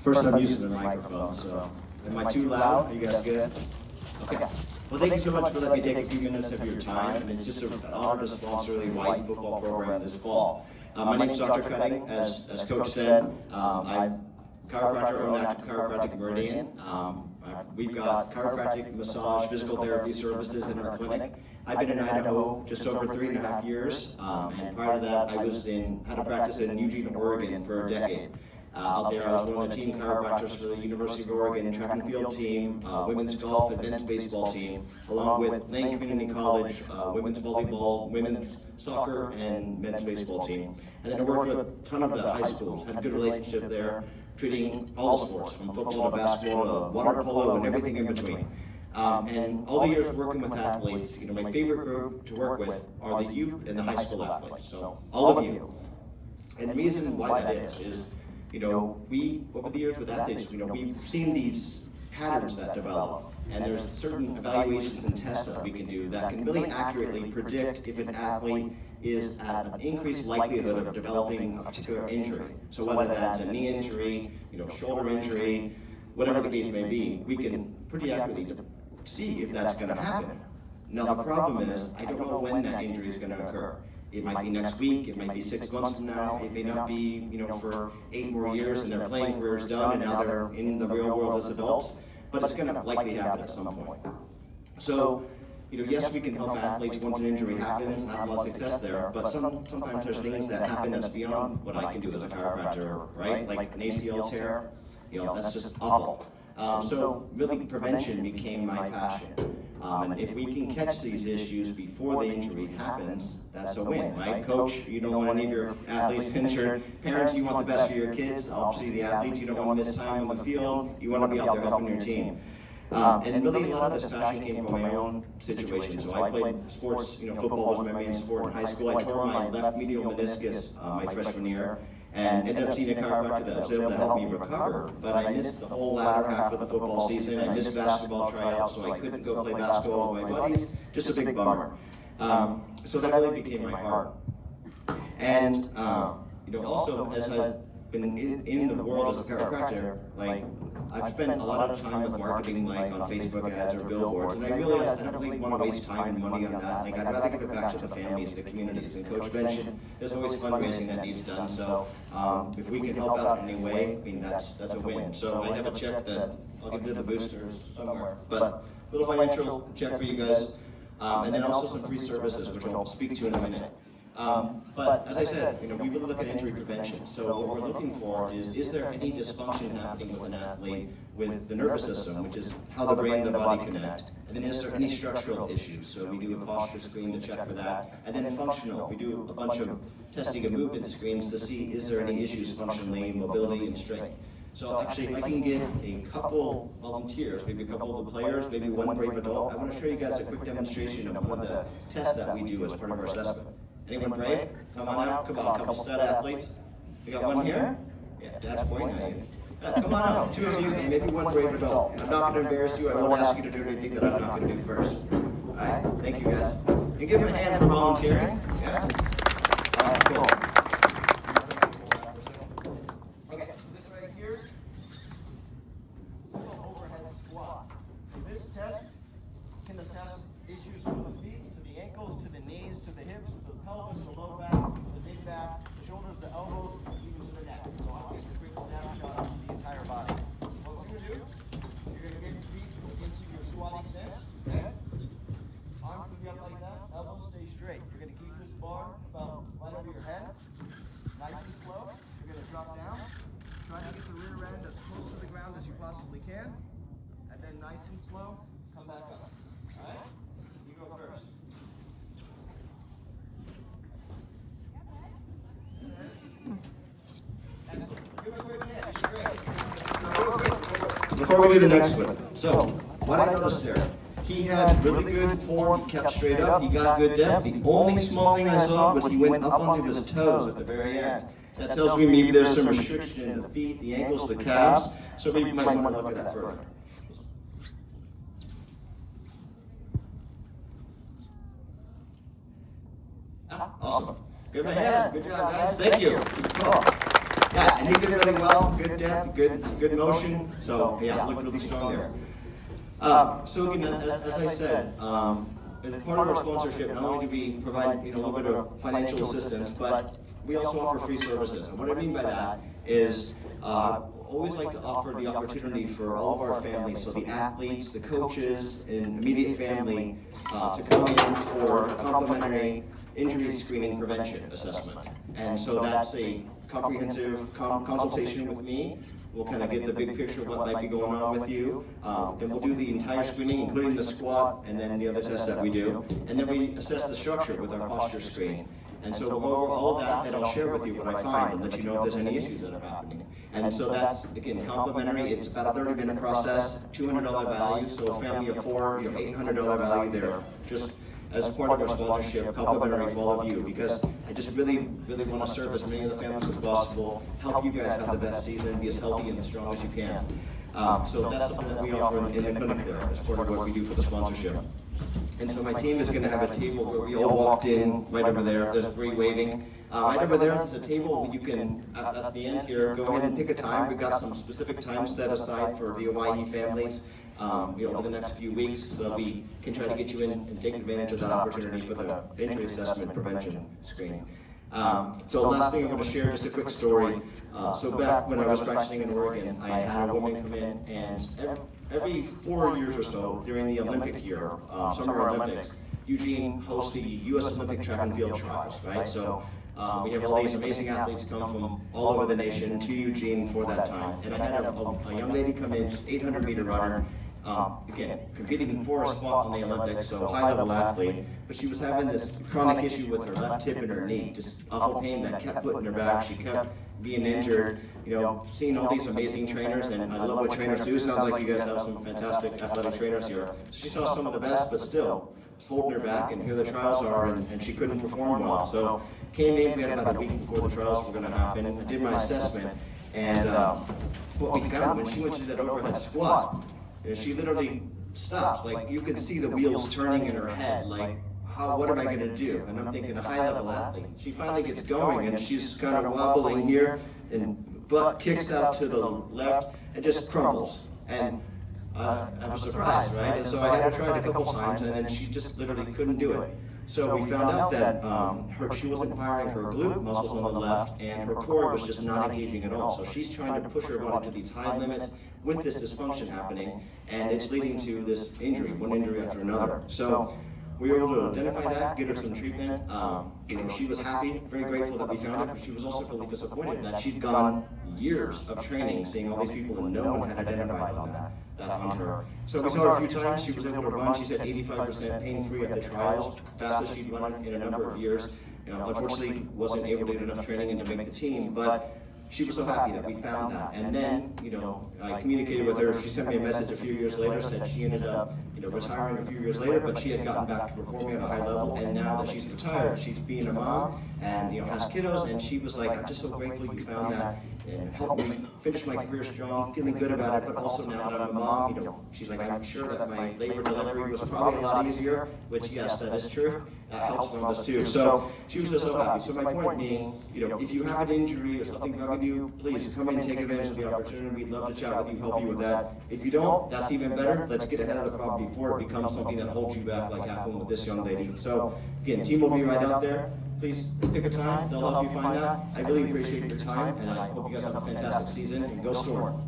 First I'm using the microphone, so am I too loud? Are you guys good? Okay. Well, thank you so much for letting me take a few minutes of your time, and it's just an honor to sponsor the Owyhee Football program this fall. My name is Dr. Cutting, as Coach said. I'm chiropractor, own active chiropractic Meridian. We've got chiropractic, massage, physical therapy services in our clinic. I've been in Idaho just over 3.5 years, and prior to that, I had a practice in Eugene, Oregon for a decade. Out there, I was one of the team chiropractors for the University of Oregon track and field team, women's golf and men's baseball team, along with Lane Community College, women's volleyball, women's soccer, and men's baseball team. And then I worked with a ton of the high schools, had a good relationship there, treating all the sports, from football to basketball to water polo and everything in between. And all the years working with athletes, my favorite group to work with are the youth and the high school athletes, so all of you. And the reason why that is, we, over the years with athletes, we've seen these patterns that develop, and there's certain evaluations and tests that we can do that can really accurately predict if an athlete is at an increased likelihood of developing a particular injury. So whether that's a knee injury, shoulder injury, whatever the case may be, we can pretty accurately see if that's going to happen. Now the problem is, I don't know when that injury is going to occur. It might be next week, it might be 6 months from now, it may not be, for 8 more years and their playing career is done and now they're in the real world as adults, but it's going to likely happen at some point. So, yes, we can help athletes once an injury happens, have a lot of success there, but sometimes there's things that happen that's beyond what I can do as a chiropractor, right? Like an ACL tear, that's just awful. So really prevention became my passion. And if we can catch these issues before the injury happens, that's a win, right? Coach, you don't want any of your athletes injured. Parents, you want the best for your kids. Obviously the athletes, you don't want to miss time on the field. You want to be out there helping your team. And really a lot of this passion came from my own situation. So I played sports, football was my main sport in high school. I tore my left medial meniscus my freshman year, and ended up seeing a chiropractor that was able to help me recover, but I missed the whole latter half of the football season. I missed basketball tryouts, so I couldn't go play basketball with my buddies. Just a big bummer. So that really became my heart. And also as I've been in the world as a chiropractor, I've spent a lot of time with marketing, on Facebook ads or billboards, and I realized I don't really want to waste time and money on that. I'd rather give it back to the families, the communities. And Coach mentioned there's always fundraising that needs done, so if we can help out in any way, that's a win. So I have a check that I'll give to the boosters somewhere, but a little financial check for you guys, and then also some free services, which I'll speak to in a minute. But as I said, we really look at injury prevention. So what we're looking for is there any dysfunction happening with an athlete with the nervous system, which is how the brain and the body connect? And then is there any structural issues? So we do a posture screen to check for that. And then functional, we do a bunch of testing of movement screens to see is there any issues functionally, mobility, and strength. So actually, if I can get a couple volunteers, maybe a couple of the players, maybe one brave adult, I want to show you guys a quick demonstration of one of the tests that we do as part of our assessment. Anyone brave? Come on out. Come on, a couple stud athletes. We got one here? Yeah, Dad's pointing at you. Come on out. 2 of you, and maybe one brave adult. I'm not going to embarrass you. I won't ask you to do anything that I'm not going to do first. All right? Thank you, guys. And give them a hand for volunteering. Yeah? All right, cool. Okay, so this right here, simple overhead squat. So this test can assess issues from the feet to the ankles, to the knees, to the hips, to the pelvis, the low back, the mid back, the shoulders, the elbows, even to the neck. So I want you to bring a snapshot of the entire body. What we're going to do, you're going to get your feet into your squatting stance. Okay? Arms will be up like that, elbows stay straight. You're going to keep this bar about right over your head. Nice and slow. You're going to drop down. Try to get the rear end as close to the ground as you possibly can. And then nice and slow, come back up. Alright? You go first. Before we do the next one, so what I noticed there, he had really good form, he kept straight up, he got good depth. The only small thing I saw was he went up onto his toes at the very end. That tells me maybe there's some restriction in the feet, the ankles, the calves, so we might want to look at that further. Awesome. Give him a hand. Good job, guys. Thank you. Cool. Yeah, and he did really well, good depth, good motion, so yeah, looked really strong there. So again, as I said, as part of our sponsorship, not only do we provide a little bit of financial assistance, but we also offer free services. And what I mean by that is always like to offer the opportunity for all of our families, so the athletes, the coaches, and immediate family, to come in for a complimentary injury screening prevention assessment. And so that's a comprehensive consultation with me. We'll kind of get the big picture of what might be going on with you. Then we'll do the entire screening, including the squat, and then the other tests that we do. And then we assess the structure with our posture screen. And so we'll go over all of that, and I'll share with you what I find and let you know if there's any issues that are happening. And so that's, again, complimentary. It's about a 30-minute process, $200 value. So a family of four, $800 value there, just as part of our sponsorship, complimentary for all of you, because I just really want to serve as many of the families as possible, help you guys have the best season, be as healthy and as strong as you can. So that's something that we offer in the clinic there as part of what we do for the sponsorship. And so my team is going to have a table where we all walked in right over there. There's Bree waving. Right over there, there's a table where you can, at the end here, go ahead and pick a time. We've got some specific times set aside for the Owyhee families. Over the next few weeks, so we can try to get you in and take advantage of that opportunity for the injury assessment prevention screening. So last thing I want to share, just a quick story. So back when I was practicing in Oregon, I had a woman come in, and every 4 years or so during the Olympic year, Summer Olympics, Eugene hosts the U.S. Olympic track and field trials, right? So we have all these amazing athletes come from all over the nation to Eugene for that time. And I had a young lady come in, just 800-meter runner, again, competing for a spot on the Olympics, so high-level athlete, but she was having this chronic issue with her left hip and her knee, just awful pain that kept putting her back. She kept being injured, seeing all these amazing trainers, and I love what trainers do. Sounds like you guys have some fantastic athletic trainers here. So she saw some of the best, but still, was holding her back, and here the trials are, and she couldn't perform well. So came in, we had about a week before the trials were going to happen, and I did my assessment, and what we found when she went to that overhead squat, she literally stops, like you can see the wheels turning in her head, like, what am I going to do? And I'm thinking, a high-level athlete. She finally gets going, and she's kind of wobbling here, and butt kicks out to the left, and just crumbles. And I was surprised, right? And so I had her try it a couple times, and then she just literally couldn't do it. So we found out that she wasn't firing her glute muscles on the left, and her core was just not engaging at all. So she's trying to push her body to these high limits with this dysfunction happening, and it's leading to this injury, one injury after another. So we were able to identify that, get her some treatment. She was happy, very grateful that we found it, but she was also really disappointed that she'd gone years of training, seeing all these people, and no one had identified that on her. So we saw her a few times. She was able to run. She said 85% pain-free at the trials, fastest she'd run in a number of years. Unfortunately, wasn't able to get enough training and to make the team, but she was so happy that we found that. And then, I communicated with her. She sent me a message a few years later, said she ended up, retiring a few years later, but she had gotten back to performing at a high level. And now that she's retired, she's being a mom and, has kiddos. And she was like, I'm just so grateful you found that and helped me finish my career strong, feeling good about it. But also now that I'm a mom, she's like, I'm sure that my labor delivery was probably a lot easier, which yes, that is true. That helps moms too. So she was just so happy. So my point being, if you have an injury or something bugging you, please come in and take advantage of the opportunity. We'd love to chat with you, help you with that. If you don't, that's even better. Let's get ahead of the problem before it becomes something that holds you back, like happened with this young lady. So again, team will be right out there. Please pick a time. They'll help you find that. I really appreciate your time, and I hope you guys have a fantastic season. And go Storm.